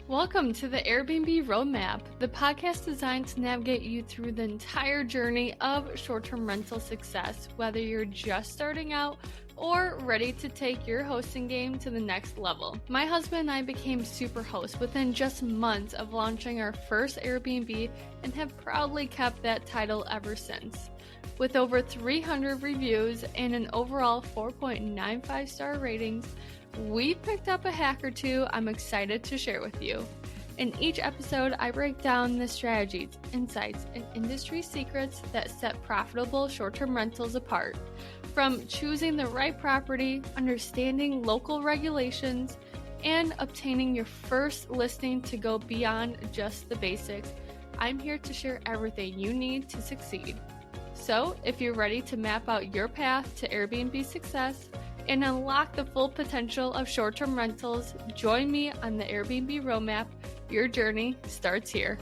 Welcome to the Airbnb Roadmap, the podcast designed to navigate you through the entire journey of short-term rental success, whether you're just starting out or ready to take your hosting game to the next level. My husband and I became super hosts within just months of launching our first Airbnb and have proudly kept that title ever since. With over 300 reviews and an overall 4.95 star ratings, we've picked up a hack or two I'm excited to share with you. In each episode, I break down the strategies, insights, and industry secrets that set profitable short-term rentals apart. From choosing the right property, understanding local regulations, and obtaining your first listing to go beyond just the basics, I'm here to share everything you need to succeed. So, if you're ready to map out your path to Airbnb success and unlock the full potential of short-term rentals, join me on the Airbnb Roadmap. Your journey starts here.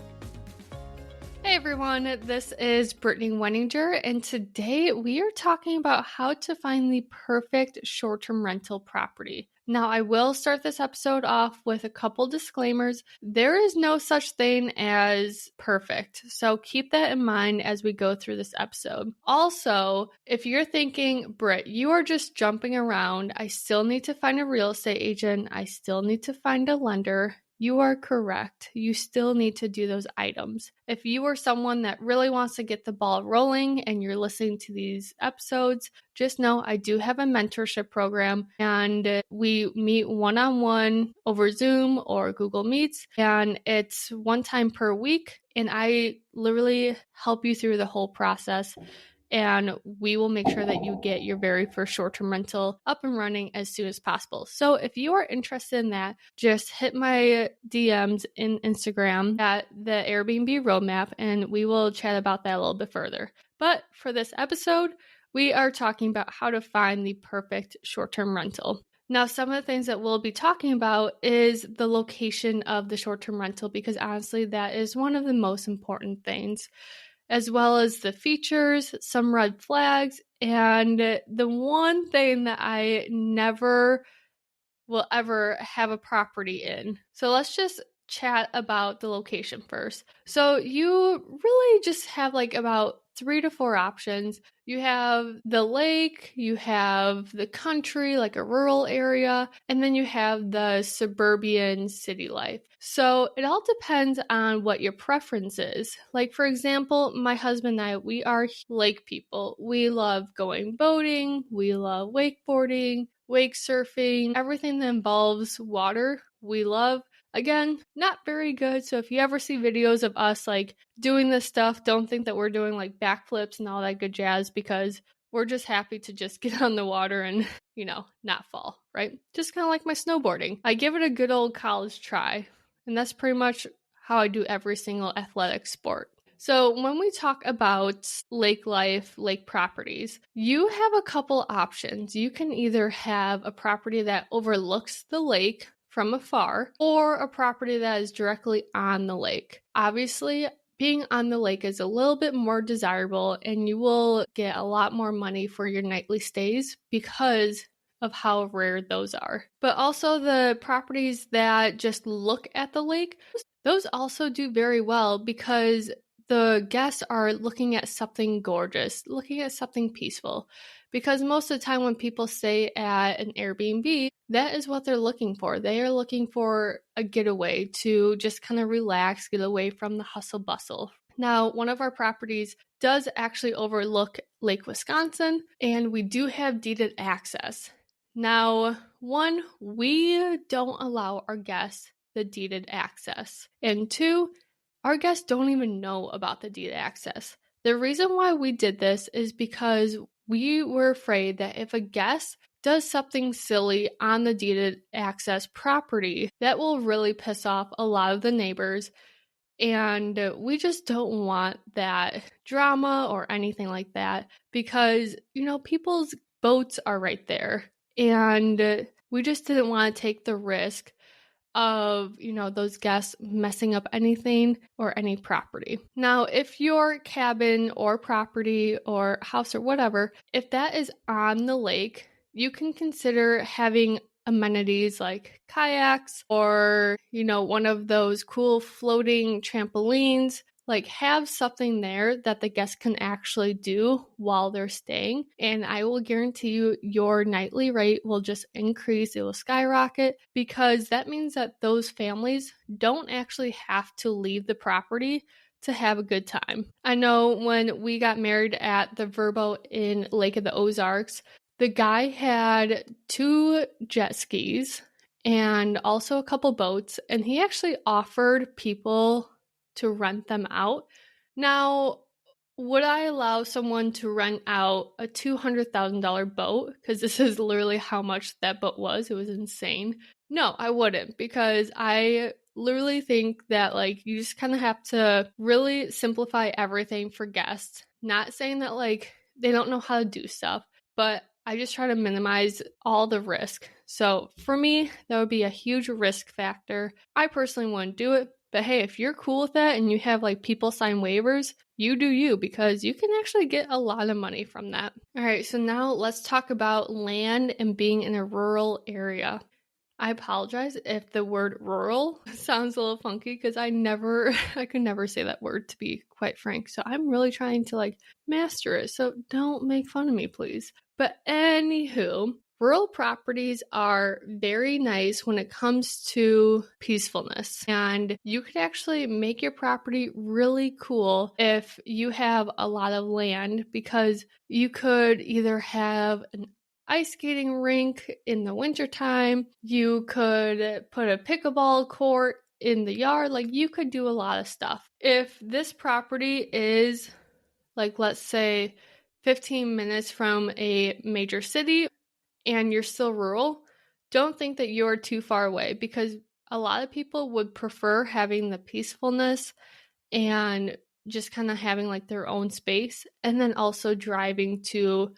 Hey everyone, this is Brittany Wenninger, and today we are talking about how to find the perfect short-term rental property. Now, I will start this episode off with a couple disclaimers. There is no such thing as perfect, so keep that in mind as we go through this episode. Also, if you're thinking, Britt, you are just jumping around, I still need to find a real estate agent, I still need to find a lender, you are correct. You still need to do those items. If you are someone that really wants to get the ball rolling and you're listening to these episodes, just know I do have a mentorship program and we meet one-on-one over Zoom or Google Meets, and it's one time per week, and I literally help you through the whole process. And we will make sure that you get your very first short-term rental up and running as soon as possible. So if you are interested in that, just hit my DMs in Instagram at the Airbnb Roadmap, and we will chat about that a little bit further. But for this episode, we are talking about how to find the perfect short-term rental. Now, some of the things that we'll be talking about is the location of the short-term rental, because honestly, that is one of the most important things, as well as the features, some red flags, and the one thing that I never will ever have a property in. So let's just chat about the location first. So you really just have like about 3 to 4 options. You have the lake, you have the country, like a rural area, and then you have the suburban city life. So it all depends on what your preference is. Like, for example, my husband and I, we are lake people. We love going boating, we love wakeboarding, wake surfing, everything that involves water, we love. Again, not very good. So if you ever see videos of us like doing this stuff, don't think that we're doing like backflips and all that good jazz, because we're just happy to just get on the water and, not fall, right? Just kind of like my snowboarding. I give it a good old college try. And that's pretty much how I do every single athletic sport. So when we talk about lake life, lake properties, you have a couple options. You can either have a property that overlooks the lake from afar, or a property that is directly on the lake. Obviously, being on the lake is a little bit more desirable, and you will get a lot more money for your nightly stays because of how rare those are. But also the properties that just look at the lake, those also do very well because the guests are looking at something gorgeous, looking at something peaceful. Because most of the time when people stay at an Airbnb, that is what they're looking for. They are looking for a getaway to just kind of relax, get away from the hustle bustle. Now, one of our properties does actually overlook Lake Wisconsin, and we do have deeded access. Now, one, we don't allow our guests the deeded access. And two, our guests don't even know about the deeded access. The reason why we did this is because we were afraid that if a guest does something silly on the deeded access property, that will really piss off a lot of the neighbors. And we just don't want that drama or anything like that because, people's boats are right there. And we just didn't want to take the risk of, those guests messing up anything or any property. Now, if your cabin or property or house or whatever, if that is on the lake, you can consider having amenities like kayaks or, one of those cool floating trampolines. Like, have something there that the guests can actually do while they're staying. And I will guarantee you your nightly rate will just increase. It will skyrocket, because that means that those families don't actually have to leave the property to have a good time. I know when we got married at the Verbo in Lake of the Ozarks, the guy had 2 jet skis and also a couple boats, and he actually offered people to rent them out. Now, would I allow someone to rent out a $200,000 boat? Because this is literally how much that boat was. It was insane. No, I wouldn't, because I literally think that you just kind of have to really simplify everything for guests. Not saying that they don't know how to do stuff, but I just try to minimize all the risk. So for me, that would be a huge risk factor. I personally wouldn't do it. But hey, if you're cool with that and you have people sign waivers, you do you, because you can actually get a lot of money from that. All right, so now let's talk about land and being in a rural area. I apologize if the word rural sounds a little funky, because I could never say that word, to be quite frank. So I'm really trying to master it. So don't make fun of me, please. But anywho, rural properties are very nice when it comes to peacefulness, and you could actually make your property really cool if you have a lot of land, because you could either have an ice skating rink in the wintertime, you could put a pickleball court in the yard, you could do a lot of stuff. If this property is, let's say 15 minutes from a major city and you're still rural, don't think that you're too far away, because a lot of people would prefer having the peacefulness and just kind of having their own space, and then also driving to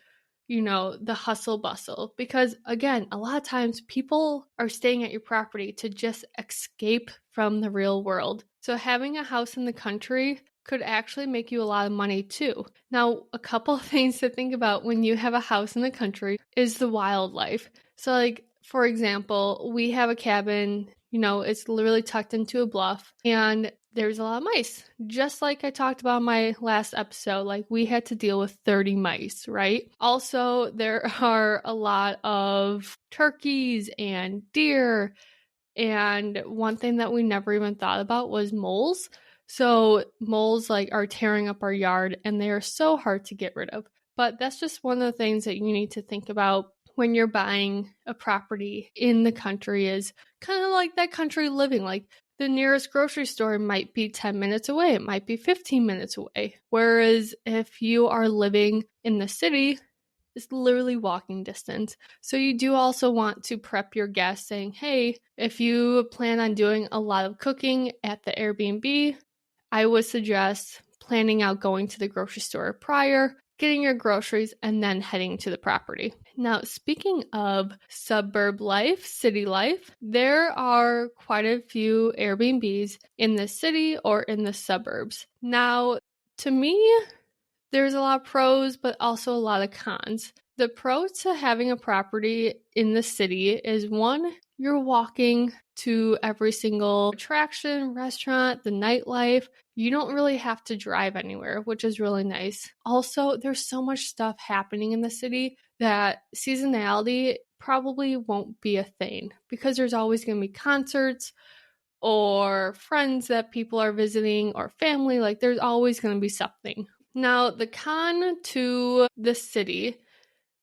the hustle bustle. Because again, a lot of times people are staying at your property to just escape from the real world. So having a house in the country could actually make you a lot of money too. Now, a couple of things to think about when you have a house in the country is the wildlife. So for example, we have a cabin, it's literally tucked into a bluff, and there's a lot of mice. Just like I talked about in my last episode, we had to deal with 30 mice, right? Also, there are a lot of turkeys and deer. And one thing that we never even thought about was moles. So moles are tearing up our yard, and they are so hard to get rid of. But that's just one of the things that you need to think about when you're buying a property in the country, is kind of like that country living. The nearest grocery store might be 10 minutes away. It might be 15 minutes away. Whereas if you are living in the city, it's literally walking distance. So you do also want to prep your guests, saying, hey, if you plan on doing a lot of cooking at the Airbnb, I would suggest planning out going to the grocery store prior, getting your groceries, and then heading to the property. Now, speaking of suburb life, city life, there are quite a few Airbnbs in the city or in the suburbs. Now, to me, there's a lot of pros, but also a lot of cons. The pro to having a property in the city is, one, you're walking to every single attraction, restaurant, the nightlife. You don't really have to drive anywhere, which is really nice. Also, there's so much stuff happening in the city that seasonality probably won't be a thing, because there's always going to be concerts or friends that people are visiting or family. There's always going to be something. Now, the con to the city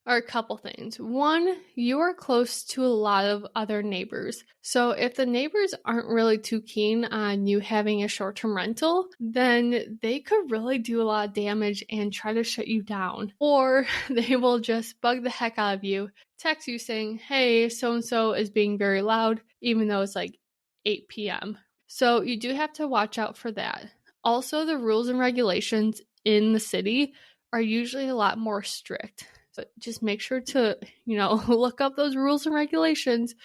are a couple things. One, you are close to a lot of other neighbors. So if the neighbors aren't really too keen on you having a short-term rental, then they could really do a lot of damage and try to shut you down. Or they will just bug the heck out of you, text you saying, hey, so-and-so is being very loud, even though it's 8 p.m. So you do have to watch out for that. Also, the rules and regulations in the city are usually a lot more strict. But just make sure to, look up those rules and regulations,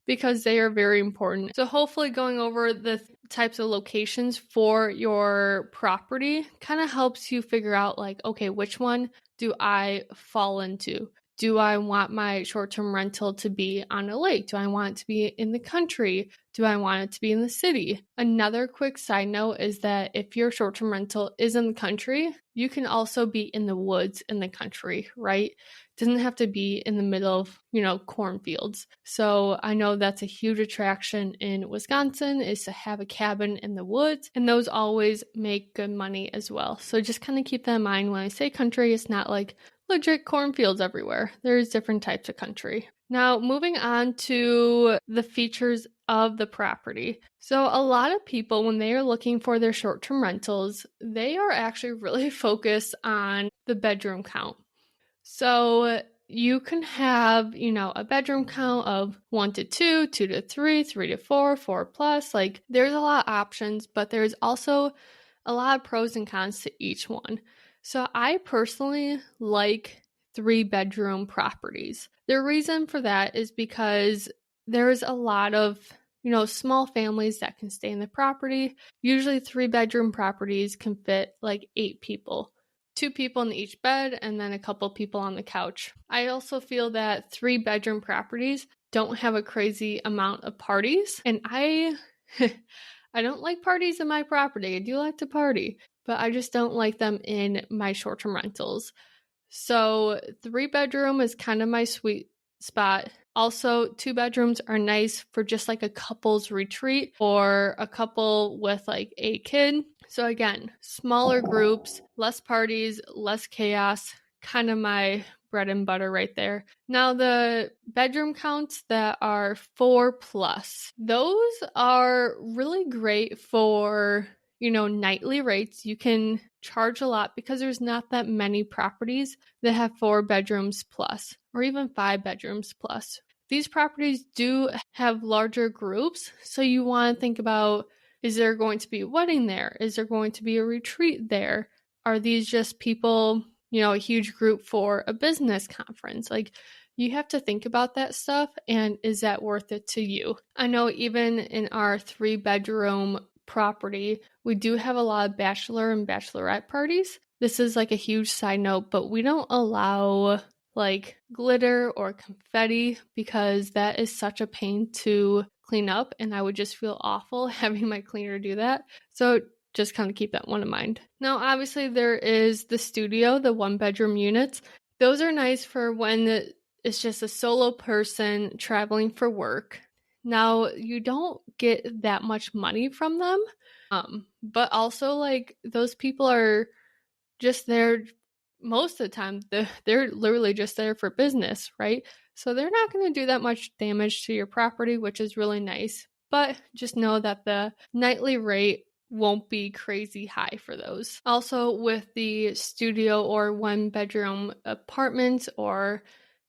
because they are very important. So hopefully going over the types of locations for your property kind of helps you figure out okay, which one do I fall into? Do I want my short-term rental to be on a lake? Do I want it to be in the country? Do I want it to be in the city? Another quick side note is that if your short-term rental is in the country, you can also be in the woods in the country, right? It doesn't have to be in the middle of, cornfields. So I know that's a huge attraction in Wisconsin, is to have a cabin in the woods, and those always make good money as well. So just kind of keep that in mind when I say country. It's not like legit cornfields everywhere. There's different types of country. Now, moving on to the features of the property. So a lot of people, when they are looking for their short-term rentals, they are actually really focused on the bedroom count. So you can have, a bedroom count of 1 to 2, 2 to 3, 3 to 4, 4 plus. Like, there's a lot of options, but there's also a lot of pros and cons to each one. So I personally like 3-bedroom properties. The reason for that is because there's a lot of, small families that can stay in the property. Usually 3-bedroom properties can fit like 8 people. 2 people in each bed and then a couple people on the couch. I also feel that 3-bedroom properties don't have a crazy amount of parties. And I don't like parties in my property. I do like to party, but I just don't like them in my short-term rentals. So 3-bedroom is kind of my sweet spot. Also, 2 bedrooms are nice for just like a couple's retreat or a couple with like a kid. So again, smaller groups, less parties, less chaos, kind of my bread and butter right there. Now, the bedroom counts that are 4 plus, those are really great for, nightly rates. You can charge a lot because there's not that many properties that have 4 bedrooms plus or even 5 bedrooms plus. These properties do have larger groups, so you want to think about, is there going to be a wedding there? Is there going to be a retreat there? Are these just people, a huge group for a business conference? Like, you have to think about that stuff, and is that worth it to you? I know even in our 3-bedroom property, we do have a lot of bachelor and bachelorette parties. This is like a huge side note, but we don't allow like glitter or confetti because that is such a pain to clean up, and I would just feel awful having my cleaner do that. So just kind of keep that one in mind. Now, obviously, there is the studio, the 1-bedroom units. Those are nice for when it's just a solo person traveling for work. Now, you don't get that much money from them, but also like those people are just there most of the time. They're literally just there for business, right? So they're not going to do that much damage to your property, which is really nice. But just know that the nightly rate won't be crazy high for those. Also, with the studio or 1-bedroom apartments or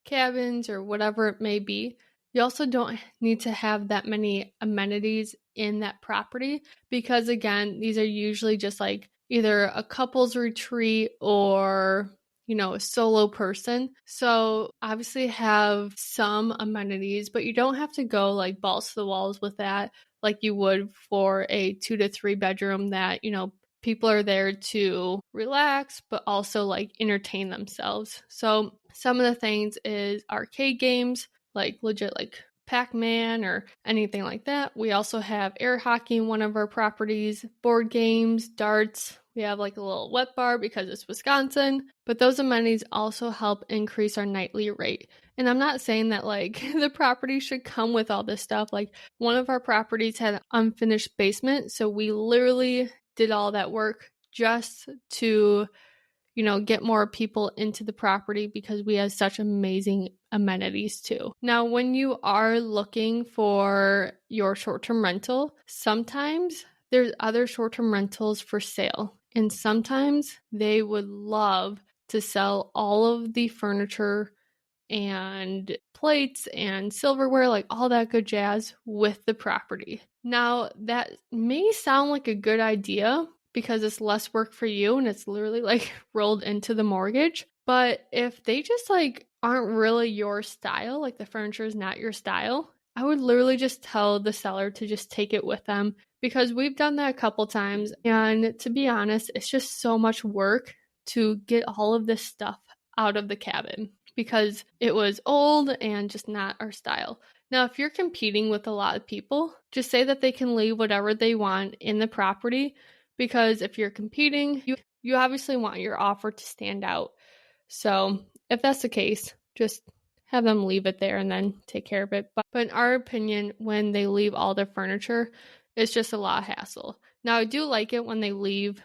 cabins or whatever it may be, you also don't need to have that many amenities in that property because, again, these are usually just like either a couple's retreat or, a solo person. So obviously have some amenities, but you don't have to go like balls to the walls with that like you would for a 2 to 3 bedroom that, people are there to relax, but also like entertain themselves. So some of the things is arcade games, like legit like Pac-Man or anything like that. We also have air hockey in one of our properties, board games, darts. We have like a little wet bar because it's Wisconsin, but those amenities also help increase our nightly rate. And I'm not saying that like the property should come with all this stuff. Like, one of our properties had an unfinished basement, so we literally did all that work just to, get more people into the property because we have such amazing amenities too. Now, when you are looking for your short-term rental, sometimes there's other short-term rentals for sale, and sometimes they would love to sell all of the furniture and plates and silverware, like all that good jazz with the property. Now, that may sound like a good idea because it's less work for you and it's literally like rolled into the mortgage. But if they just like aren't really your style, like the furniture is not your style, I would literally just tell the seller to just take it with them because we've done that a couple times. And to be honest, it's just so much work to get all of this stuff out of the cabin. because it was old and just not our style. Now, if you're competing with a lot of people, just say that they can leave whatever they want in the property, because if you're competing, you obviously want your offer to stand out. So if that's the case, just have them leave it there and then take care of it. But in our opinion, when they leave all their furniture, it's just a lot of hassle. Now, I do like it when they leave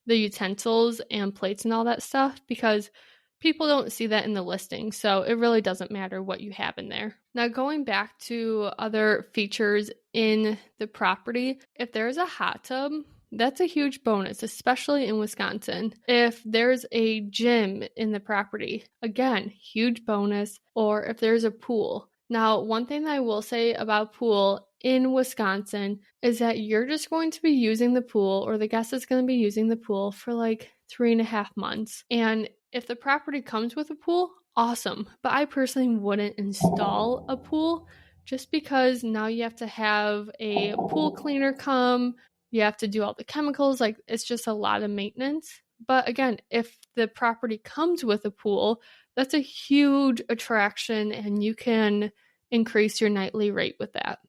the utensils and plates and all that stuff, because people don't see that in the listing. So it really doesn't matter what you have in there. Now, going back to other features in the property, if there's a hot tub, that's a huge bonus, especially in Wisconsin. If there's a gym in the property, again, huge bonus. Or if there's a pool. Now, one thing that I will say about pool in Wisconsin is that you're just going to be using the pool, or the guest is going to be using the pool for like 3.5 months. And if the property comes with a pool, awesome. But I personally wouldn't install a pool, just because now you have to have a pool cleaner come. You have to do all the chemicals. Like, it's just a lot of maintenance. But again, if the property comes with a pool, that's a huge attraction, and you can increase your nightly rate with that.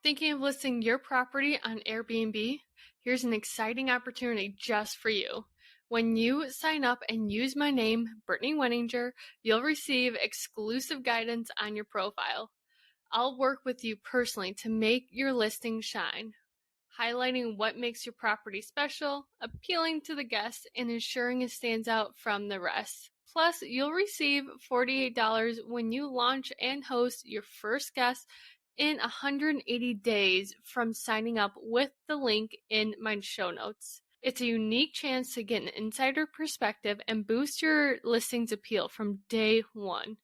Thinking of listing your property on Airbnb? Here's an exciting opportunity just for you. When you sign up and use my name, Brittany Wenninger, you'll receive exclusive guidance on your profile. I'll work with you personally to make your listing shine, highlighting what makes your property special, appealing to the guests, and ensuring it stands out from the rest. Plus, you'll receive $48 when you launch and host your first guest in 180 days from signing up with the link in my show notes. It's a unique chance to get an insider perspective and boost your listing's appeal from day one.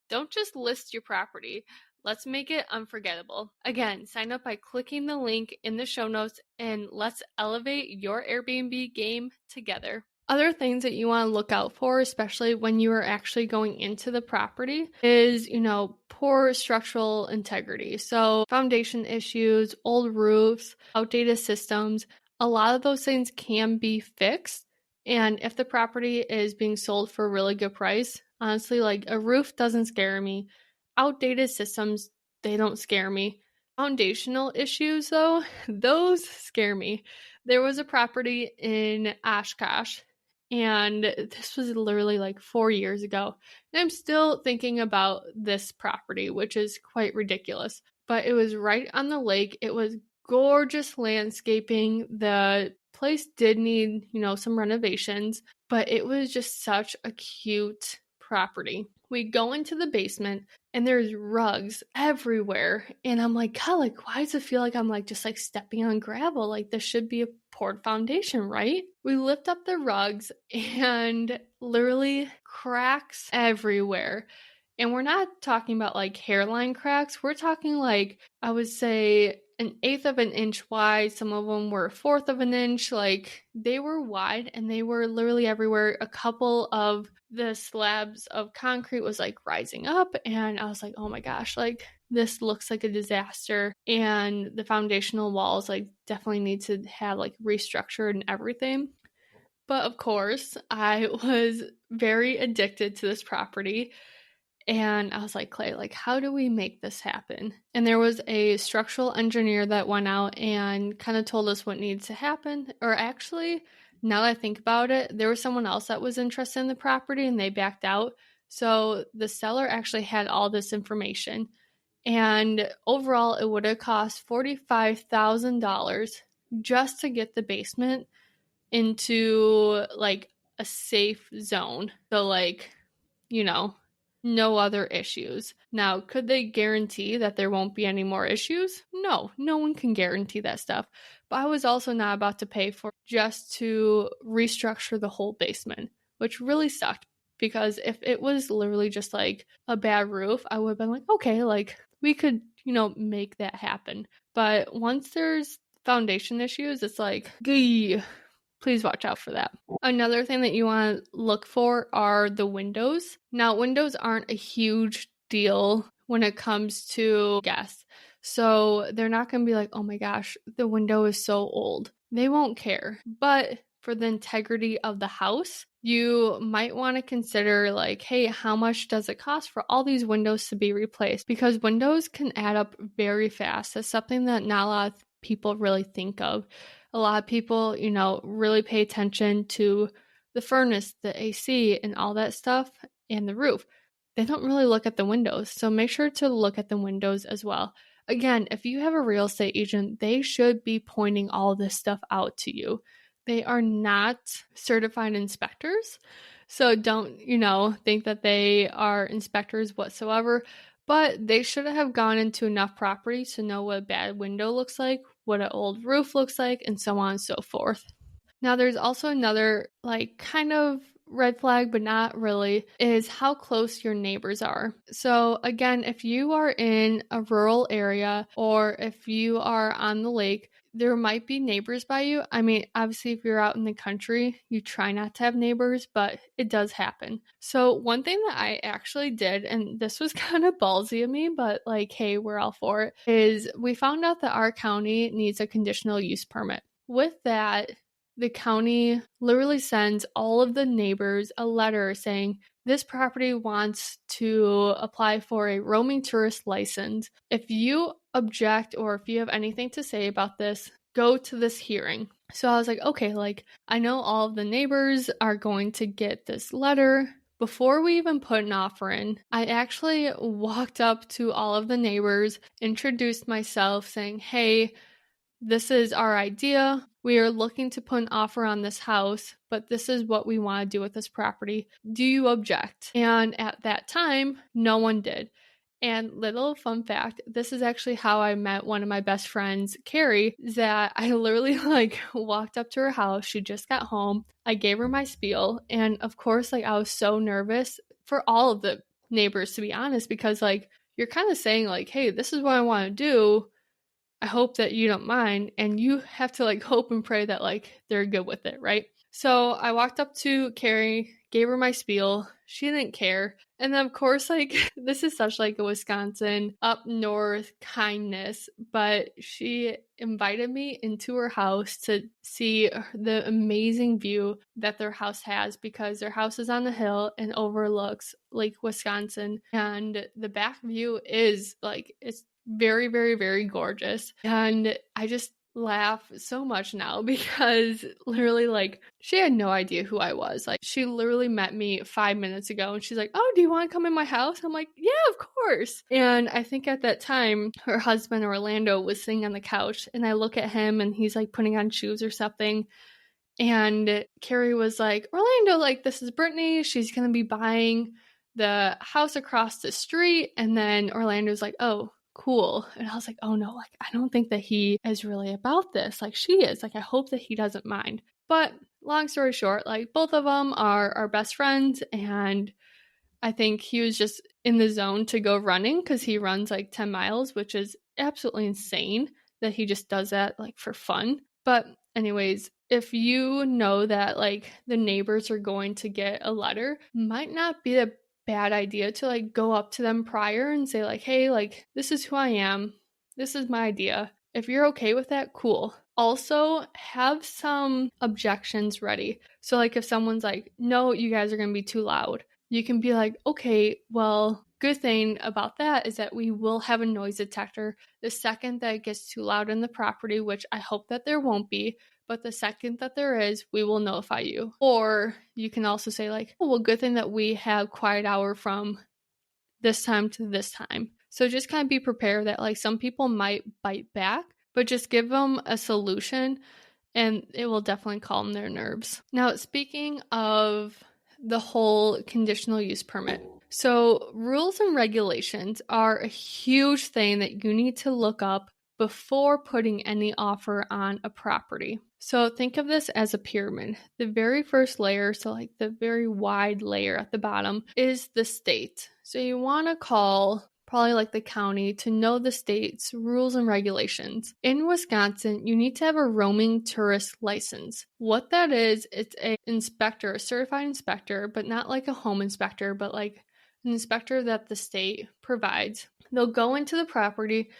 Don't just list your property. Let's make it unforgettable. Again, sign up by clicking the link in the show notes, and let's elevate your Airbnb game together. Other things that you want to look out for, especially when you are actually going into the property, is, poor structural integrity. So foundation issues, old roofs, outdated systems, a lot of those things can be fixed. And if the property is being sold for a really good price, honestly, like, a roof doesn't scare me. Outdated systems, they don't scare me. Foundational issues, though, those scare me. There was a property in Oshkosh, and this was literally like 4 years ago. And I'm still thinking about this property, which is quite ridiculous. But it was right on the lake. It was gorgeous landscaping. The place did need, some renovations, but it was just such a cute property. We go into the basement and there's rugs everywhere. And I'm like, God, like, why does it feel like I'm like just like stepping on gravel? Like, this should be a poured foundation, right? We lift up the rugs and literally cracks everywhere. And we're not talking about like hairline cracks. We're talking like, I would say, 1/8 of an inch wide. Some of them were 1/4 of an inch. Like, they were wide and they were literally everywhere. A couple of the slabs of concrete was like rising up, and I was like, oh my gosh, like, this looks like a disaster. And the foundational walls like definitely need to have like restructured and everything. But of course, I was very addicted to this property. And I was like, Clay, like, how do we make this happen? And there was a structural engineer that went out and kind of told us what needs to happen. Or actually, now that I think about it, there was someone else that was interested in the property and they backed out. So the seller actually had all this information. And overall, it would have cost $45,000 just to get the basement into like a safe zone. So, like, no other issues. Now, could they guarantee that there won't be any more issues? No one can guarantee that stuff. But I was also not about to pay for just to restructure the whole basement, which really sucked, because if it was literally just like a bad roof, I would have been like, okay, like, we could, make that happen. But once there's foundation issues, it's like, gee, please watch out for that. Another thing that you want to look for are the windows. Now, windows aren't a huge deal when it comes to guests. So they're not going to be like, oh my gosh, the window is so old. They won't care. But for the integrity of the house, you might want to consider like, hey, how much does it cost for all these windows to be replaced? Because windows can add up very fast. That's something that not a lot of people really think of. A lot of people, really pay attention to the furnace, the AC, and all that stuff, and the roof. They don't really look at the windows. So make sure to look at the windows as well. Again, if you have a real estate agent, they should be pointing all this stuff out to you. They are not certified inspectors, so don't, think that they are inspectors whatsoever, but they should have gone into enough property to know what a bad window looks like, what an old roof looks like, and so on and so forth. Now, there's also another, kind of red flag, but not really, is how close your neighbors are. So again, if you are in a rural area or if you are on the lake, there might be neighbors by you. I mean, obviously, if you're out in the country, you try not to have neighbors, but it does happen. So one thing that I actually did, and this was kind of ballsy of me, but hey, we're all for it, is we found out that our county needs a conditional use permit. With that, the county literally sends all of the neighbors a letter saying, this property wants to apply for a roaming tourist license. If you object or if you have anything to say about this, go to this hearing. So I was like, okay, I know all of the neighbors are going to get this letter. Before we even put an offer in, I actually walked up to all of the neighbors, introduced myself saying, hey, this is our idea. We are looking to put an offer on this house, but this is what we want to do with this property. Do you object? And at that time, no one did. And little fun fact, this is actually how I met one of my best friends, Carrie, that I literally walked up to her house. She just got home. I gave her my spiel. And of course, I was so nervous for all of the neighbors, to be honest, because you're kind of saying hey, this is what I want to do. I hope that you don't mind. And you have to hope and pray that they're good with it, right? So I walked up to Carrie, gave her my spiel. She didn't care. And then of course, this is such a Wisconsin up north kindness, but she invited me into her house to see the amazing view that their house has, because their house is on the hill and overlooks Lake Wisconsin. And the back view is it's very, very, very gorgeous. And I just laugh so much now because literally she had no idea who I was. She literally met me 5 minutes ago and she's like, oh, do you want to come in my house? I'm like, yeah, of course. And I think at that time her husband Orlando was sitting on the couch, and I look at him and he's putting on shoes or something. And Carrie was like, Orlando, this is Brittany. She's going to be buying the house across the street. And then Orlando's like, oh, cool. And I was like, oh no, I don't think that he is really about this. She is. I hope that he doesn't mind. But long story short, both of them are our best friends. And I think he was just in the zone to go running because he runs 10 miles, which is absolutely insane that he just does that for fun. But anyways, if you know that the neighbors are going to get a letter, might not be the bad idea to go up to them prior and say hey, this is who I am. This is my idea. If you're okay with that, cool. Also, have some objections ready. So if someone's no, you guys are going to be too loud, you can be okay, well, good thing about that is that we will have a noise detector. The second that it gets too loud in the property, which I hope that there won't be, but the second that there is, we will notify you. Or you can also say oh, well, good thing that we have quiet hour from this time to this time. So just kind of be prepared that some people might bite back, but just give them a solution and it will definitely calm their nerves. Now, speaking of the whole conditional use permit, so rules and regulations are a huge thing that you need to look up before putting any offer on a property. So think of this as a pyramid. The very first layer, so the very wide layer at the bottom, is the state. So you want to call probably the county to know the state's rules and regulations. In Wisconsin, you need to have a roaming tourist license. What that is, it's an inspector, a certified inspector, but not a home inspector, but an inspector that the state provides. They'll go into the property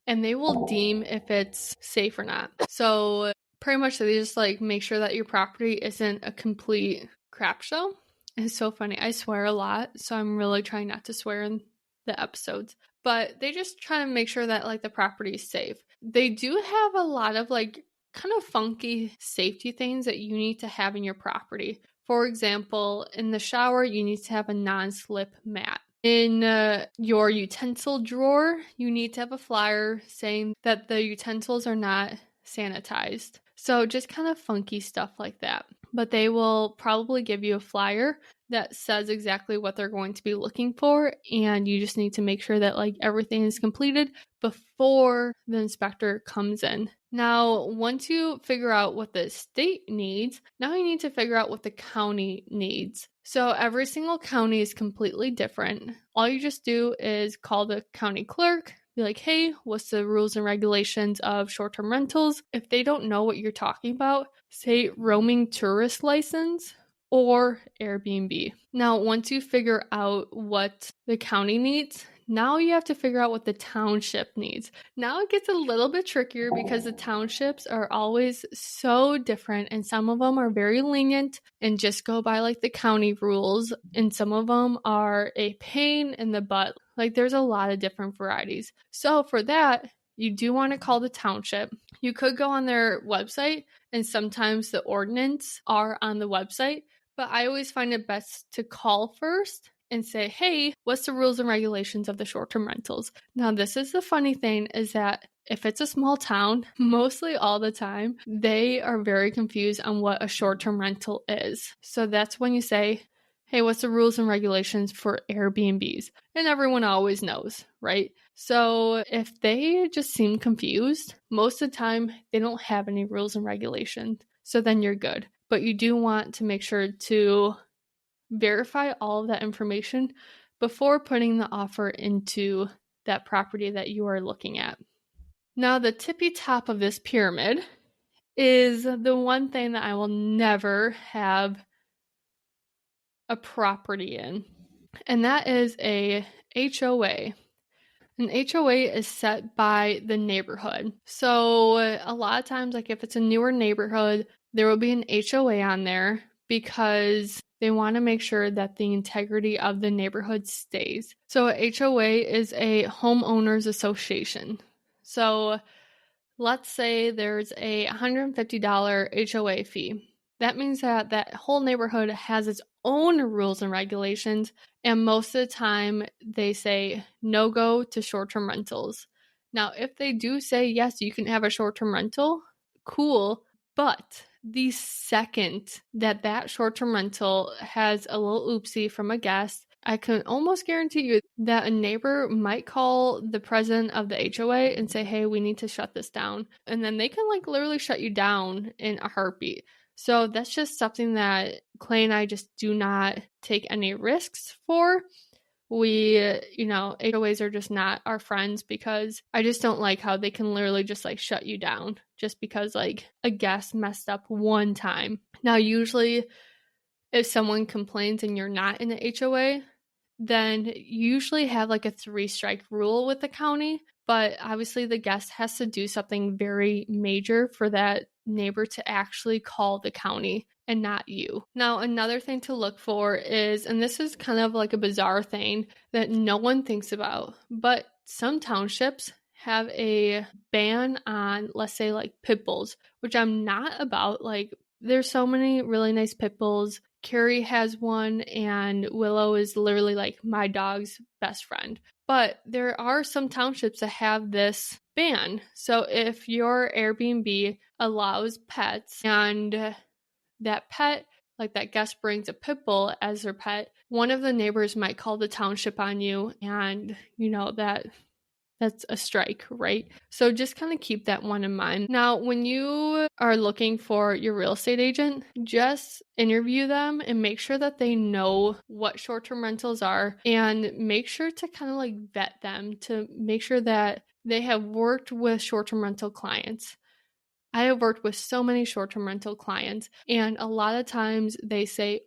and they will deem if it's safe or not. So pretty much they just make sure that your property isn't a complete crap show. It's so funny. I swear a lot, so I'm really trying not to swear in the episodes. But they just try to make sure that like the property is safe. They do have a lot of like kind of funky safety things that you need to have in your property. For example, in the shower, you need to have a non-slip mat. In your utensil drawer, you need to have a flyer saying that the utensils are not sanitized. So just kind of funky stuff like that. But they will probably give you a flyer that says exactly what they're going to be looking for, and you just need to make sure that like everything is completed before the inspector comes in. Now, once you figure out what the state needs, now you need to figure out what the county needs. So every single county is completely different. All you just do is call the county clerk, be like, hey, what's the rules and regulations of short-term rentals? If they don't know what you're talking about, say roaming tourist license or Airbnb. Now, once you figure out what the county needs, now you have to figure out what the township needs. Now it gets a little bit trickier because the townships are always so different, and some of them are very lenient and just go by like the county rules, and some of them are a pain in the butt. Like there's a lot of different varieties. So for that, you do want to call the township. You could go on their website, and sometimes the ordinance are on the website, but I always find it best to call first and say, hey, what's the rules and regulations of the short-term rentals? Now, this is the funny thing is that if it's a small town, mostly all the time, they are very confused on what a short-term rental is. So that's when you say, hey, what's the rules and regulations for Airbnbs? And everyone always knows, right? So if they just seem confused, most of the time, they don't have any rules and regulations. So then you're good. But you do want to make sure to verify all of that information before putting the offer into that property that you are looking at. Now, the tippy top of this pyramid is the one thing that I will never have a property in, and that is a HOA. An HOA is set by the neighborhood. So a lot of times, like if it's a newer neighborhood, there will be an HOA on there because they want to make sure that the integrity of the neighborhood stays. So a HOA is a homeowners association. So let's say there's a $150 HOA fee. That means that that whole neighborhood has its own rules and regulations, and most of the time they say no go to short-term rentals. Now, if they do say, yes, you can have a short-term rental, cool, but the second that that short-term rental has a little oopsie from a guest, I can almost guarantee you that a neighbor might call the president of the HOA and say, hey, we need to shut this down. And then they can like literally shut you down in a heartbeat. So that's just something that Clay and I just do not take any risks for. We, HOAs are just not our friends because I just don't like how they can literally just like shut you down just because like a guest messed up one time. Now, usually if someone complains and you're not in the HOA, then you usually have like a 3-strike rule with the county. But obviously the guest has to do something very major for that neighbor to actually call the county and not you. Now, another thing to look for is, and this is kind of like a bizarre thing that no one thinks about, but some townships have a ban on, let's say, like pit bulls, which I'm not about. Like, there's so many really nice pit bulls. Carrie has one, and Willow is literally like my dog's best friend. But there are some townships that have this ban. So if your Airbnb allows pets and that pet, like that guest brings a pit bull as their pet, one of the neighbors might call the township on you, and that's a strike, right? So just kind of keep that one in mind. Now, when you are looking for your real estate agent, just interview them and make sure that they know what short-term rentals are, and make sure to kind of like vet them to make sure that they have worked with short-term rental clients. I have worked with so many short-term rental clients, and a lot of times they say,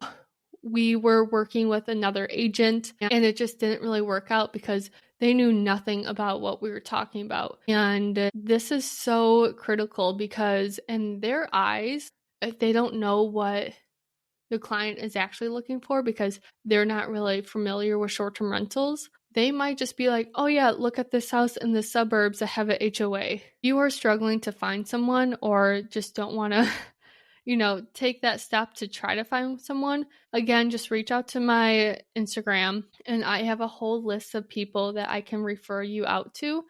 we were working with another agent and it just didn't really work out because they knew nothing about what we were talking about. And this is so critical because in their eyes, if they don't know what the client is actually looking for because they're not really familiar with short-term rentals. They might just be like, oh yeah, look at this house in the suburbs that have a HOA. You are struggling to find someone or just don't want to take that step to try to find someone. Again, just reach out to my Instagram and I have a whole list of people that I can refer you out to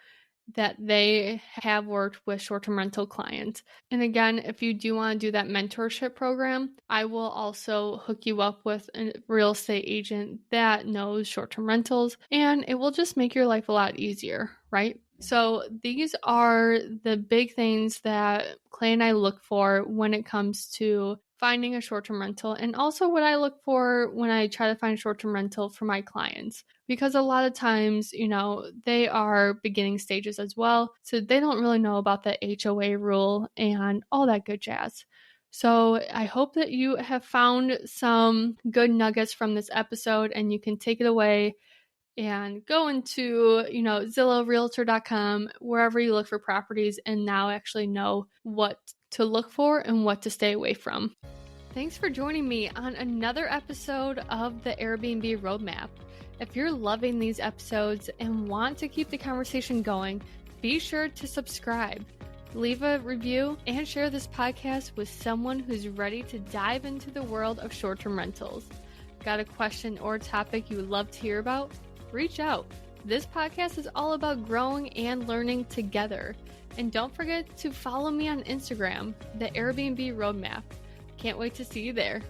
that they have worked with short-term rental clients. And again, if you do want to do that mentorship program, I will also hook you up with a real estate agent that knows short-term rentals, and it will just make your life a lot easier, right? So these are the big things that Clay and I look for when it comes to finding a short-term rental, and also what I look for when I try to find short-term rental for my clients. Because a lot of times, they are beginning stages as well, so they don't really know about the HOA rule and all that good jazz. So I hope that you have found some good nuggets from this episode and you can take it away and go into, Zillow, Realtor.com, wherever you look for properties, and now actually know what to look for and what to stay away from. Thanks for joining me on another episode of the Airbnb Roadmap. If you're loving these episodes and want to keep the conversation going, be sure to subscribe, leave a review, and share this podcast with someone who's ready to dive into the world of short-term rentals. Got a question or topic you would love to hear about? Reach out. This podcast is all about growing and learning together. And don't forget to follow me on Instagram, the Airbnb Roadmap. Can't wait to see you there.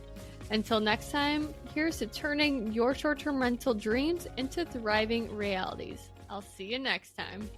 Until next time, here's to turning your short-term rental dreams into thriving realities. I'll see you next time.